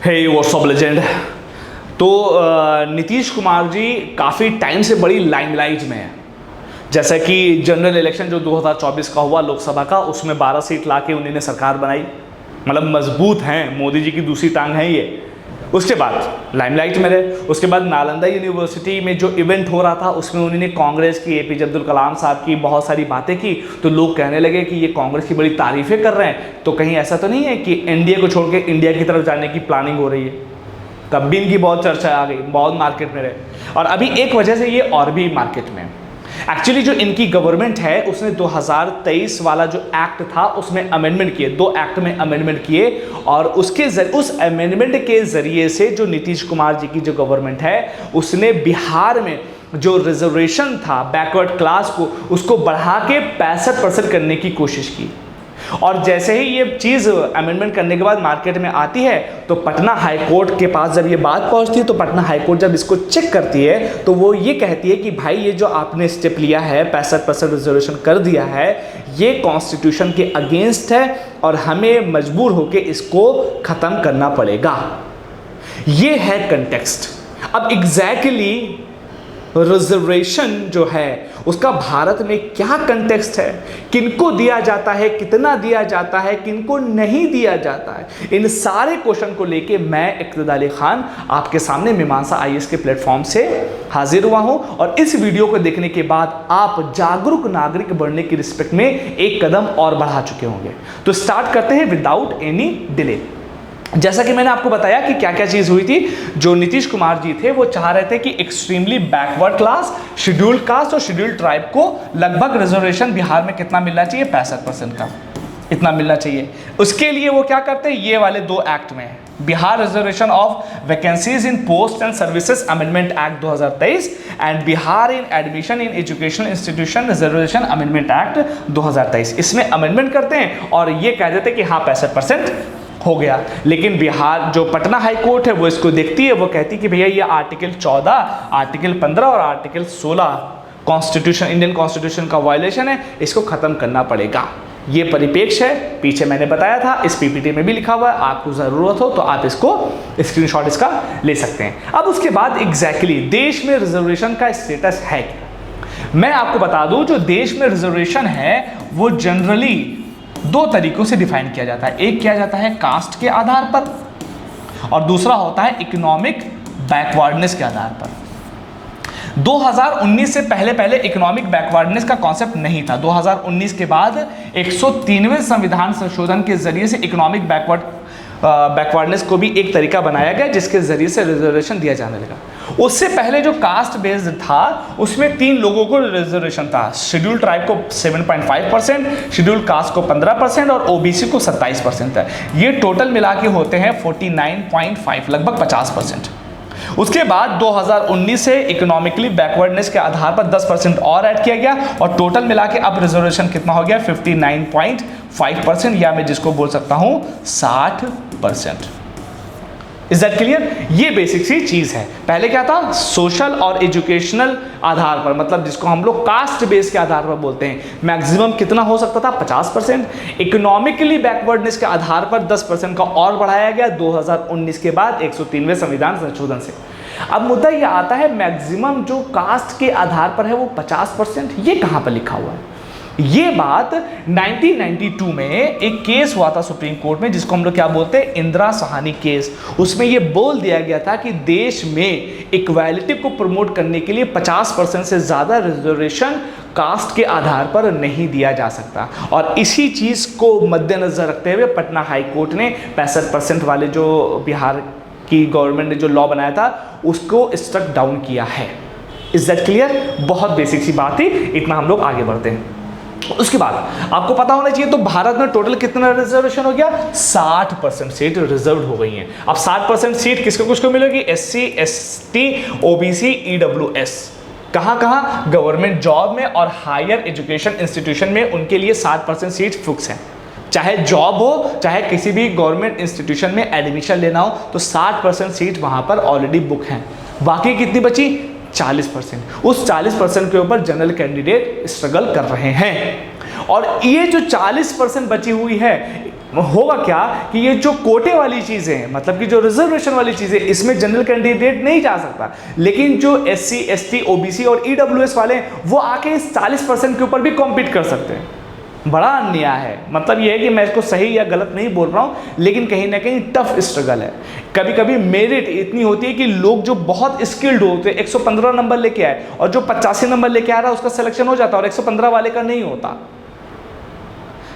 हे WhatsApp legend. तो नीतीश कुमार जी काफ़ी time से बड़ी लाइमलाइट में है। जैसा कि जनरल इलेक्शन जो 2024 का हुआ लोकसभा का, उसमें 12 सीट लाके उन्होंने सरकार बनाई, मतलब मजबूत हैं, मोदी जी की दूसरी टांग है ये। उसके बाद लाइमलाइट में रहे। उसके बाद नालंदा यूनिवर्सिटी में जो इवेंट हो रहा था उसमें उन्होंने कांग्रेस की, एपीजे अब्दुल कलाम साहब की बहुत सारी बातें की, तो लोग कहने लगे कि ये कांग्रेस की बड़ी तारीफ़ें कर रहे हैं, तो कहीं ऐसा तो नहीं है कि एनडीए को छोड़ के इंडिया की तरफ जाने की प्लानिंग हो रही है। तब भी इनकी बहुत चर्चा आ गई, बहुत मार्केट में रहे, और अभी एक वजह से ये और भी मार्केट में। एक्चुअली जो इनकी गवर्नमेंट है उसने 2023 वाला जो एक्ट था उसमें अमेंडमेंट किए, 2 एक्ट में अमेंडमेंट किए, और उस अमेंडमेंट के जरिए से जो नीतीश कुमार जी की जो गवर्नमेंट है उसने बिहार में जो रिजर्वेशन था बैकवर्ड क्लास को, उसको बढ़ा के 65% करने की कोशिश की। और जैसे ही ये चीज़ अमेंडमेंट करने के बाद मार्केट में आती है तो पटना हाई कोर्ट के पास जब ये बात पहुंचती है, तो पटना हाई कोर्ट जब इसको चेक करती है तो वो ये कहती है कि भाई ये जो आपने स्टेप लिया है, 65% रिजर्वेशन कर दिया है, ये कॉन्स्टिट्यूशन के अगेंस्ट है और हमें मजबूर होकर इसको ख़त्म करना पड़ेगा। ये है कंटेक्स्ट। अब एग्जैक्टली रिजर्वेशन जो है उसका भारत में क्या कंटेक्स्ट है, किनको दिया जाता है, कितना दिया जाता है, किनको नहीं दिया जाता है, इन सारे क्वेश्चन को लेके मैं इक़्तिदार अली खान आपके सामने मीमांसा आईएएस के प्लेटफॉर्म से हाजिर हुआ हूं। और इस वीडियो को देखने के बाद आप जागरूक नागरिक बनने की रिस्पेक्ट में एक कदम और बढ़ा चुके होंगे। तो स्टार्ट करते हैं विदाउट एनी डिले। जैसा कि मैंने आपको बताया कि क्या क्या चीज़ हुई थी, जो नीतीश कुमार जी थे वो चाह रहे थे कि extremely backward class, scheduled caste और शेड्यूल्ड ट्राइब को लगभग रिजर्वेशन बिहार में कितना मिलना चाहिए, 65% का इतना मिलना चाहिए। उसके लिए वो क्या करते हैं, ये वाले 2 एक्ट में Bihar reservation of vacancies in post and services amendment act 2023 and Bihar in admission in educational institution reservation amendment act 2023, इसमें अमेंडमेंट करते हैं और ये कह देते हैं कि हाँ 65% हो गया। लेकिन बिहार जो पटना हाई कोर्ट है वो इसको देखती है, वो कहती है कि भैया ये आर्टिकल 14, आर्टिकल 15 और आर्टिकल 16 कॉन्स्टिट्यूशन, इंडियन कॉन्स्टिट्यूशन का वायलेशन है, इसको खत्म करना पड़ेगा। ये परिपेक्ष है, पीछे मैंने बताया था, इस पीपीटी में भी लिखा हुआ है, आपको ज़रूरत हो तो आप इसको स्क्रीनशॉट इसका ले सकते हैं। अब उसके बाद एग्जैक्टली देश में रिजर्वेशन का स्टेटस है क्या, मैं आपको बता दूं, जो देश में रिजर्वेशन है वो जनरली 2 तरीकों से डिफाइन किया जाता है। एक किया जाता है कास्ट के आधार पर और दूसरा होता है इकोनॉमिक बैकवर्डनेस के आधार पर। 2019 से पहले इकोनॉमिक बैकवर्डनेस का कॉन्सेप्ट नहीं था। 2019 के बाद 103वें संविधान संशोधन के जरिए से इकोनॉमिक बैकवर्डनेस को भी एक तरीका बनाया गया जिसके जरिए से रिजर्वेशन दिया जाने लगा। उससे पहले जो कास्ट बेस्ड था उसमें 3 लोगों को रिजर्वेशन था, शेड्यूल ट्राइब को 7.5%, शेड्यूल कास्ट को 15% और ओबीसी को 27% था। ये टोटल मिला के होते हैं 49.5, लगभग 50%। उसके बाद 2019 से इकोनॉमिकली बैकवर्डनेस के आधार पर 10% और ऐड किया गया और टोटल मिला के अब रिजर्वेशन कितना हो गया, 59.5%, या मैं जिसको बोल सकता हूं 60%। Is that clear? ये बेसिक सी चीज है। पहले क्या था, सोशल और एजुकेशनल आधार पर, मतलब जिसको हम लोग कास्ट बेस के आधार पर बोलते हैं, मैक्सिमम कितना हो सकता था, 50%। इकोनॉमिकली बैकवर्डनेस के आधार पर 10% का और बढ़ाया गया 2019 के बाद 103वें संविधान संशोधन से। अब मुद्दा ये आता है, मैक्सिमम जो कास्ट के आधार पर है वो 50%, ये कहाँ पर लिखा हुआ है? ये बात 1992 में एक केस हुआ था सुप्रीम कोर्ट में, जिसको हम लोग क्या बोलते हैं, इंदिरा साहनी केस। उसमें ये बोल दिया गया था कि देश में इक्वालिटी को प्रमोट करने के लिए 50% से ज़्यादा रिजर्वेशन कास्ट के आधार पर नहीं दिया जा सकता। और इसी चीज़ को मद्देनजर रखते हुए पटना हाई कोर्ट ने 65% वाले जो बिहार की गवर्नमेंट ने जो लॉ बनाया था उसको स्ट्रक डाउन किया है। Is that clear? बहुत बेसिक सी बात थी, इतना हम लोग आगे बढ़ते हैं। उसके बाद आपको पता होना चाहिए, तो भारत में टोटल कितना रिजर्वेशन हो गया, 60% सीट रिजर्व हो गई हैं। अब 60% सीट किसको किसको मिलेगी, SC ST OBC EWS, कहाँ कहाँ, गवर्नमेंट जॉब में और हायर एजुकेशन इंस्टीट्यूशन में, उनके लिए 60% सीट फिक्स है। चाहे जॉब हो, चाहे किसी भी गवर्नमेंट इंस्टीट्यूशन में एडमिशन लेना हो, तो 60% सीट वहाँ पर ऑलरेडी बुक हैं। बाकी कितनी बची, 40%। उस 40% के ऊपर जनरल कैंडिडेट स्ट्रगल कर रहे हैं। और ये जो 40% बची हुई है, होगा क्या कि ये जो कोटे वाली चीज़ें हैं, मतलब कि जो रिजर्वेशन वाली चीज़ें, इसमें जनरल कैंडिडेट नहीं जा सकता, लेकिन जो SC ST OBC और EWS वाले हैं वो आके इस 40% के ऊपर भी कॉम्पीट कर सकते हैं। बड़ा अन्याय है। मतलब ये है कि मैं इसको सही या गलत नहीं बोल रहा हूँ, लेकिन कहीं ना कहीं टफ स्ट्रगल है। कभी कभी मेरिट इतनी होती है कि लोग जो बहुत स्किल्ड होते हैं 115 नंबर लेके आए और जो 85 नंबर लेके आ रहा है उसका सिलेक्शन हो जाता है और 115 वाले का नहीं होता।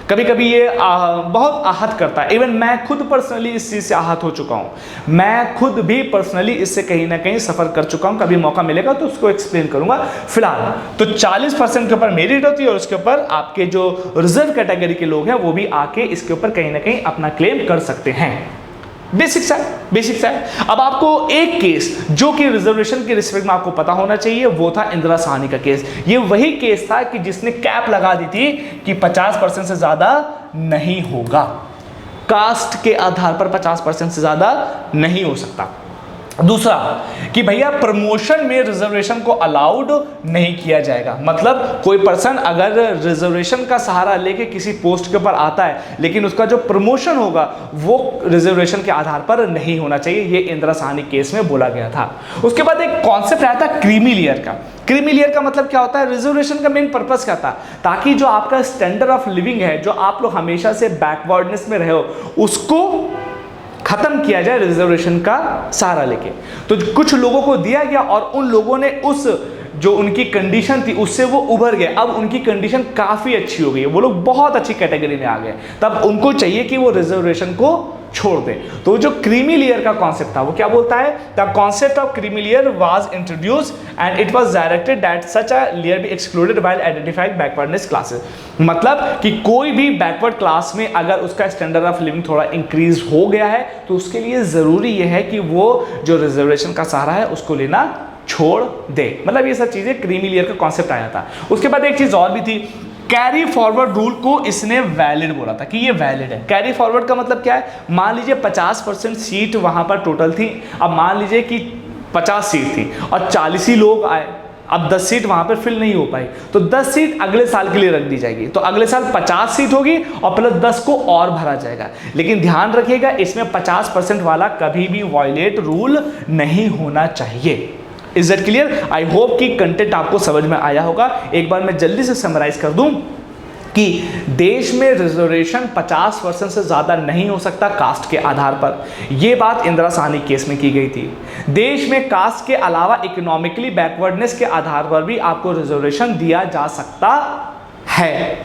कभी कभी ये बहुत आहत करता है। इवन मैं खुद पर्सनली इस चीज़ से आहत हो चुका हूँ। मैं खुद भी पर्सनली इससे कहीं ना कहीं सफ़र कर चुका हूँ। कभी मौका मिलेगा तो उसको एक्सप्लेन करूँगा। फिलहाल तो 40% के ऊपर मेरिट होती है और उसके ऊपर आपके जो रिजर्व कैटेगरी के लोग हैं वो भी आके इसके ऊपर कहीं ना कहीं अपना क्लेम कर सकते हैं। बेसिक्स है। अब आपको एक केस जो कि रिजर्वेशन के रिस्पेक्ट में आपको पता होना चाहिए, वो था इंदिरा साहनी का केस। ये वही केस था कि जिसने कैप लगा दी थी कि 50% से ज्यादा नहीं होगा, कास्ट के आधार पर 50% से ज्यादा नहीं हो सकता। दूसरा कि भैया प्रमोशन में रिजर्वेशन को अलाउड नहीं किया जाएगा। मतलब कोई पर्सन अगर रिजर्वेशन का सहारा लेके किसी पोस्ट के ऊपर आता है, लेकिन उसका जो प्रमोशन होगा वो रिजर्वेशन के आधार पर नहीं होना चाहिए। ये इंदिरा साहनी केस में बोला गया था। उसके बाद एक कॉन्सेप्ट आया था क्रीमी लेयर का। क्रीमी लेयर का मतलब क्या होता है? रिजर्वेशन का मेन पर्पस क्या था? ताकि जो आपका स्टैंडर्ड ऑफ लिविंग है, जो आप लोग हमेशा से बैकवर्डनेस में रहे हो, उसको खत्म किया जाए रिजर्वेशन का सहारा लेके। तो कुछ लोगों को दिया गया और उन लोगों ने उस जो उनकी कंडीशन थी उससे वो उभर गए। अब उनकी कंडीशन काफ़ी अच्छी हो गई है, वो लोग बहुत अच्छी कैटेगरी में आ गए। तब उनको चाहिए कि वो रिजर्वेशन को छोड़ दे। तो जो क्रीमी लेयर का कॉन्सेप्ट था वो क्या बोलता है? The concept of creamy layer was introduce and it was directed that such a layer be excluded while identifying backwardness classes. मतलब कि कोई भी बैकवर्ड क्लास में अगर उसका स्टैंडर्ड ऑफ लिविंग थोड़ा इंक्रीज हो गया है तो उसके लिए ज़रूरी यह है कि वो जो रिजर्वेशन का सहारा है उसको लेना छोड़ दे। मतलब ये सब चीज़ें क्रीमी लेयर का कॉन्सेप्ट आया था। उसके बाद एक चीज़ और भी थी, कैरी फॉरवर्ड रूल को इसने वैलिड बोला था कि ये वैलिड है। कैरी फॉरवर्ड का मतलब क्या है? मान लीजिए 50% सीट वहां पर टोटल थी। अब मान लीजिए कि 50 सीट थी और 40 ही लोग आए। अब 10 सीट वहां पर फिल नहीं हो पाई तो 10 सीट अगले साल के लिए रख दी जाएगी। तो अगले साल 50 सीट होगी और प्लस 10 को और भरा जाएगा। लेकिन ध्यान रखिएगा इसमें 50% वाला कभी भी वायलेट रूल नहीं होना चाहिए। Is that clear? I hope कि कंटेंट आपको समझ में आया होगा। एक बार मैं जल्दी से समराइज कर दूं कि देश में रिजर्वेशन 50% से ज़्यादा नहीं हो सकता कास्ट के आधार पर। यह बात इंदिरा साहनी केस में की गई थी। देश में कास्ट के अलावा इकोनॉमिकली बैकवर्डनेस के आधार पर भी आपको रिजर्वेशन दिया जा सकता है।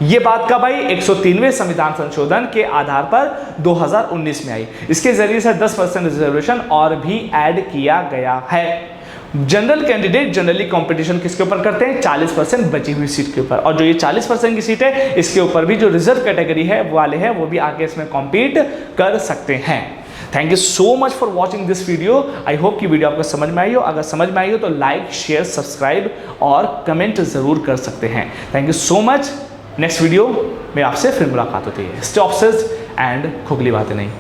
ये बात का भाई 103वें संविधान संशोधन के आधार पर 2019 में आई। इसके जरिए से 10% रिजर्वेशन और भी ऐड किया गया है। जनरल कैंडिडेट जनरली कंपटीशन किसके ऊपर करते हैं? 40% बची हुई सीट के ऊपर। और जो ये 40% की सीट है इसके ऊपर भी जो रिजर्व कैटेगरी है वाले हैं वो भी आगे इसमें कॉम्पीट कर सकते हैं। Thank you so much for watching this video. I hope कि वीडियो आपको समझ में आई हो। अगर समझ में आई हो तो लाइक, शेयर, सब्सक्राइब और कमेंट जरूर कर सकते हैं। Thank you so much. Next video में आपसे फिर मुलाकात होती है। स्टे ऑब्सेस्ड एंड खोखली बातें नहीं।